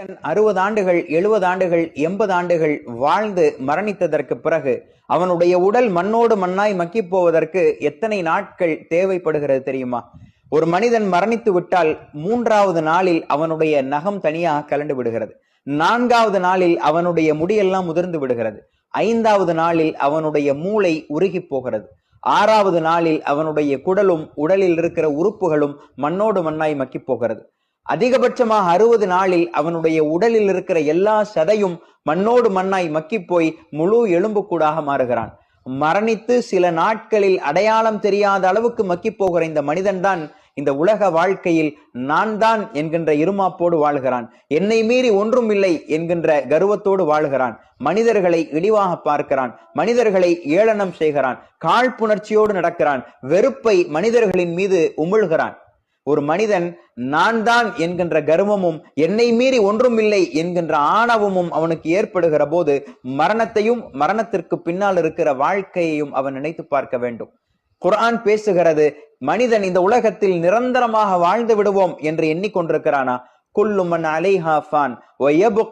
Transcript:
60 ஆண்டுகள் 70 ஆண்டுகள் 80 ஆண்டுகள் வாழ்ந்து மரணித்ததற்கு பிறகு அவனுடைய உடல் மண்ணோடு மண்ணாய் மக்கி போவதற்கு எத்தனை நாட்கள் தேவைப்படுகிறது தெரியுமா? ஒரு மனிதன் மரணித்து விட்டால் 3வது நாளில் அவனுடைய நகம் தனியாக கலண்டு விடுகிறது. 4வது நாளில் அவனுடைய முடியெல்லாம் உதிர்ந்து விடுகிறது. 5வது நாளில் அவனுடைய மூளை உருகி போகிறது. 6வது நாளில் அவனுடைய குடலும் உடலில் இருக்கிற உறுப்புகளும் மண்ணோடு மண்ணாய் மக்கி போகிறது. அதிகபட்சமாக 60 நாளில் அவனுடைய உடலில் இருக்கிற எல்லா சதையும் மண்ணோடு மண்ணாய் மக்கி போய் முழு எலும்புக்கூடாக மாறுகிறான். மரணித்து சில நாட்களில் அடையாளம் தெரியாத அளவுக்கு மக்கி போகிற இந்த மனிதன் தான் இந்த உலக வாழ்க்கையில் நான் தான் என்கின்ற இருமாப்போடு வாழ்கிறான். என்னை மீறி ஒன்றும் இல்லை என்கின்ற கர்வத்தோடு வாழ்கிறான். மனிதர்களை இழிவாக பார்க்கிறான். மனிதர்களை ஏளனம் செய்கிறான். காழ்ப்புணர்ச்சியோடு நடக்கிறான். வெறுப்பை மனிதர்களின் மீது உமிழ்கிறான். ஒரு மனிதன் நான் தான் என்கின்ற கர்வமும் என்னை மீறி ஒன்றும் இல்லை என்கின்ற ஆணவமும் அவனுக்கு ஏற்படுகிற போது மரணத்தையும் மரணத்திற்கு பின்னால் இருக்கிற வாழ்க்கையையும் அவன் நினைத்து பார்க்க வேண்டும். குர்ஆன் பேசுகிறது, மனிதன் இந்த உலகத்தில் நிரந்தரமாக வாழ்ந்து விடுவோம் என்று எண்ணிக்கொண்டிருக்கிறானா? குல்லு மன் அலைஹா ஃபான் வ யப்கா